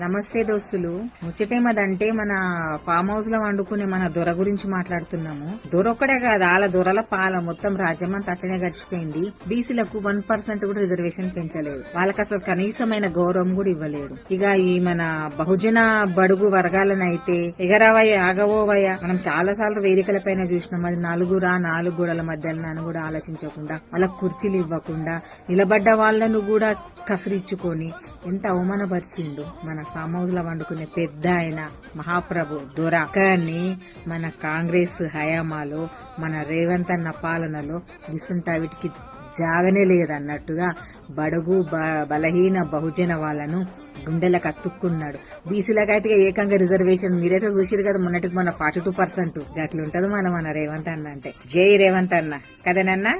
నమస్తే దోస్తులు. ముచ్చటేమదంటే మన ఫామ్ హౌస్ లో వండుకునే మన దొర గురించి మాట్లాడుతున్నాము. దొర ఒక్కడే కాదు, వాళ్ళ దొరల పాల మొత్తం రాజ్యం అంతా అట్టనే గడిచిపోయింది. బీసీలకు 1% కూడా రిజర్వేషన్ పెంచలేదు. వాళ్ళకి అసలు కనీసమైన గౌరవం కూడా ఇవ్వలేడు. ఇక ఈ మన బహుజన బడుగు వర్గాలనైతే ఎగరవయ్య ఆగవోవయ్య మనం చాలా సార్లు వేదికల పైన చూసినాం. అది నాలుగు గోడల మధ్యలో కూడా ఆలోచించకుండా వాళ్ళకు కుర్చీలు ఇవ్వకుండా నిలబడ్డ వాళ్ళను కూడా కసిరిచ్చుకొని ఎంత అవమానపరిచిండు మన ఫామ్ హౌస్ లో వండుకునే పెద్ద ఆయన మహాప్రభు దొర. కానీ మన కాంగ్రెస్ హయామాలో మన రేవంత్ అన్న పాలనలో దిస్తుంటా వీటికి జాగనే లేదన్నట్టుగా బడుగు బలహీన బహుజన వాళ్ళను గుండెలకు అతుక్కున్నాడు. బీసీలకైతే ఏకంగా రిజర్వేషన్ మీరైతే చూసిరు కదా, మొన్నటికి మన 42%. అట్లుంటది మన రేవంత్ అన్న అంటే. జై రేవంత్ అన్న కదనన్నా.